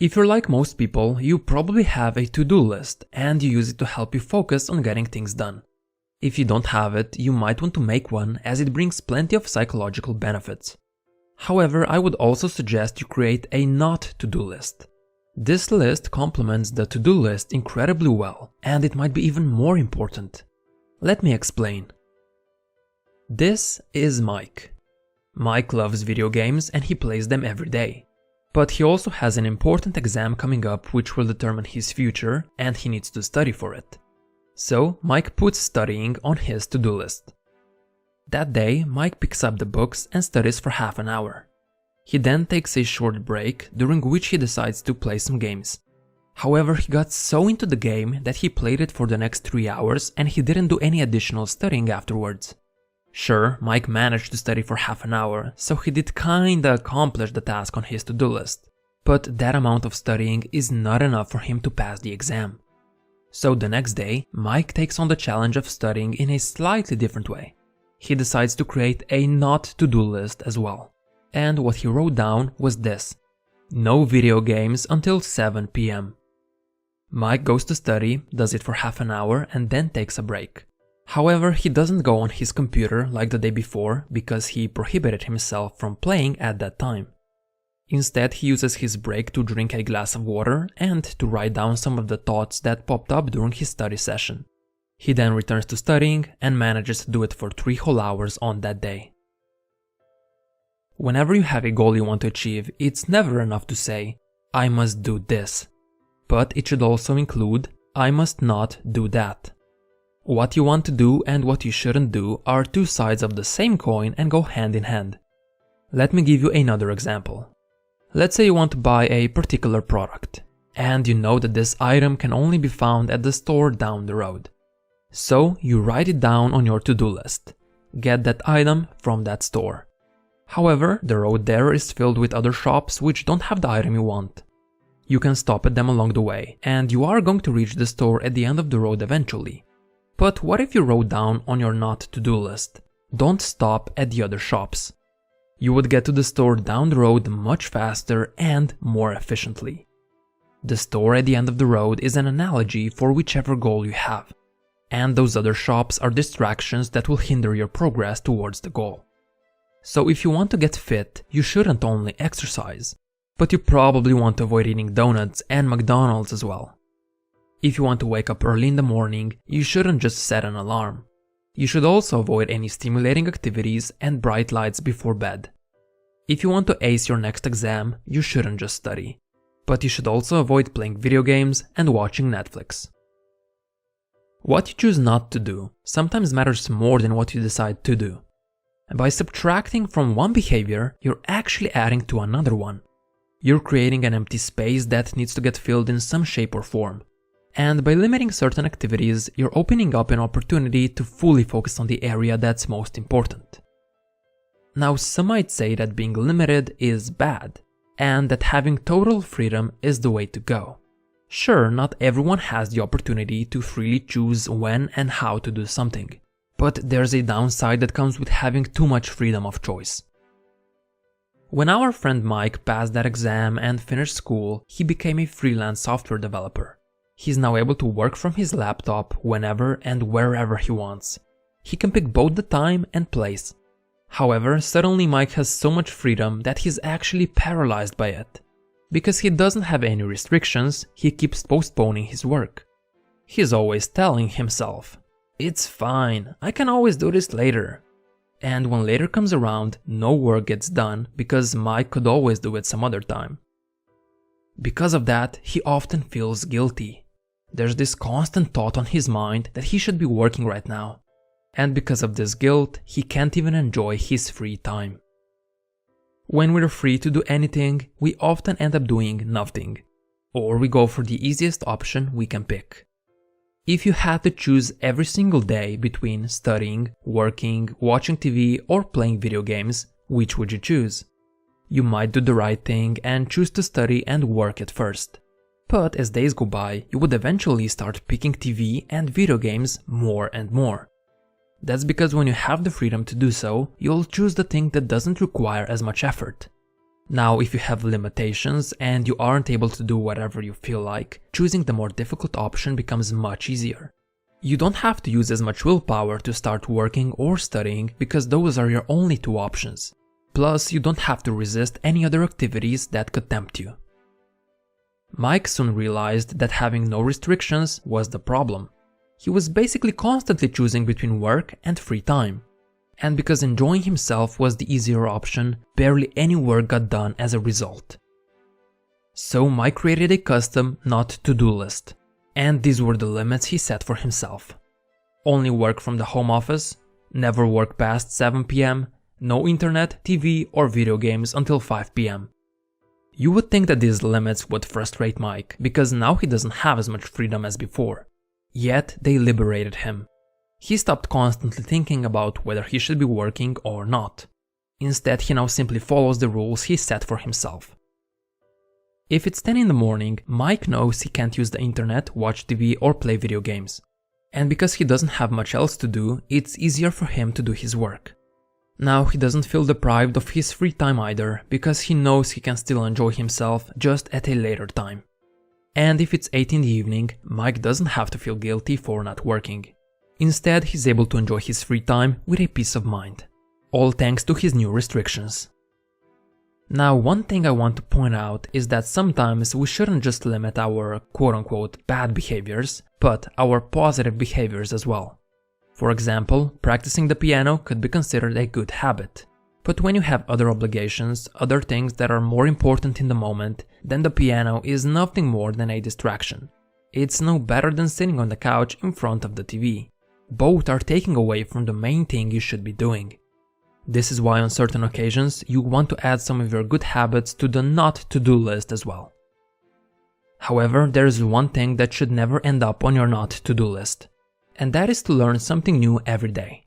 If you're like most people, you probably have a to-do list and you use it to help you focus on getting things done. If you don't have it, you might want to make one as it brings plenty of psychological benefits. However, I would also suggest you create a not to-do list. This list complements the to-do list incredibly well, and it might be even more important. Let me explain. This is Mike. Mike loves video games and he plays them every day. But he also has an important exam coming up which will determine his future and he needs to study for it. So Mike puts studying on his to-do list. That day, Mike picks up the books and studies for half an hour. He then takes a short break during which he decides to play some games. However, he got so into the game that he played it for the next 3 hours and he didn't do any additional studying afterwards. Sure, Mike managed to study for half an hour, so he did kinda accomplish the task on his to-do list. But that amount of studying is not enough for him to pass the exam. So the next day, Mike takes on the challenge of studying in a slightly different way. He decides to create a not to-do list as well. And what he wrote down was this: no video games until 7 p.m. Mike goes to study, does it for half an hour and then takes a break. However, he doesn't go on his computer like the day before because he prohibited himself from playing at that time. Instead, he uses his break to drink a glass of water and to write down some of the thoughts that popped up during his study session. He then returns to studying and manages to do it for 3 whole hours on that day. Whenever you have a goal you want to achieve, it's never enough to say, I must do this. But it should also include, I must not do that. What you want to do and what you shouldn't do are two sides of the same coin and go hand in hand. Let me give you another example. Let's say you want to buy a particular product, and you know that this item can only be found at the store down the road. So you write it down on your to-do list. Get that item from that store. However, the road there is filled with other shops which don't have the item you want. You can stop at them along the way, and you are going to reach the store at the end of the road eventually. But what if you wrote down on your not to-do list, don't stop at the other shops? You would get to the store down the road much faster and more efficiently. The store at the end of the road is an analogy for whichever goal you have, and those other shops are distractions that will hinder your progress towards the goal. So if you want to get fit, you shouldn't only exercise, but you probably want to avoid eating donuts and McDonald's as well. If you want to wake up early in the morning, you shouldn't just set an alarm. You should also avoid any stimulating activities and bright lights before bed. If you want to ace your next exam, you shouldn't just study, but you should also avoid playing video games and watching Netflix. What you choose not to do sometimes matters more than what you decide to do. By subtracting from one behavior, you're actually adding to another one. You're creating an empty space that needs to get filled in some shape or form. And by limiting certain activities, you're opening up an opportunity to fully focus on the area that's most important. Now, some might say that being limited is bad, and that having total freedom is the way to go. Sure, not everyone has the opportunity to freely choose when and how to do something, but there's a downside that comes with having too much freedom of choice. When our friend Mike passed that exam and finished school, he became a freelance software developer. He's now able to work from his laptop whenever and wherever he wants. He can pick both the time and place. However, suddenly Mike has so much freedom that he's actually paralyzed by it. Because he doesn't have any restrictions, he keeps postponing his work. He's always telling himself, "It's fine, I can always do this later." And when later comes around, no work gets done because Mike could always do it some other time. Because of that, he often feels guilty. There's this constant thought on his mind that he should be working right now. And because of this guilt, he can't even enjoy his free time. When we're free to do anything, we often end up doing nothing. Or we go for the easiest option we can pick. If you had to choose every single day between studying, working, watching TV, or playing video games, which would you choose? You might do the right thing and choose to study and work at first. But as days go by, you would eventually start picking TV and video games more and more. That's because when you have the freedom to do so, you'll choose the thing that doesn't require as much effort. Now, if you have limitations and you aren't able to do whatever you feel like, choosing the more difficult option becomes much easier. You don't have to use as much willpower to start working or studying because those are your only two options. Plus, you don't have to resist any other activities that could tempt you. Mike soon realized that having no restrictions was the problem. He was basically constantly choosing between work and free time. And because enjoying himself was the easier option, barely any work got done as a result. So Mike created a custom not to-do list. And these were the limits he set for himself. Only work from the home office, never work past 7 p.m., no internet, TV or video games until 5 p.m. You would think that these limits would frustrate Mike, because now he doesn't have as much freedom as before. Yet they liberated him. He stopped constantly thinking about whether he should be working or not. Instead, he now simply follows the rules he set for himself. If it's 10 in the morning, Mike knows he can't use the internet, watch TV or play video games. And because he doesn't have much else to do, it's easier for him to do his work. Now he doesn't feel deprived of his free time either, because he knows he can still enjoy himself just at a later time. And if it's 8 in the evening, Mike doesn't have to feel guilty for not working. Instead, he's able to enjoy his free time with a peace of mind. All thanks to his new restrictions. Now, one thing I want to point out is that sometimes we shouldn't just limit our quote-unquote bad behaviors, but our positive behaviors as well. For example, practicing the piano could be considered a good habit. But when you have other obligations, other things that are more important in the moment, then the piano is nothing more than a distraction. It's no better than sitting on the couch in front of the TV. Both are taking away from the main thing you should be doing. This is why on certain occasions you want to add some of your good habits to the not to-do list as well. However, there is one thing that should never end up on your not to-do list, and that is to learn something new every day.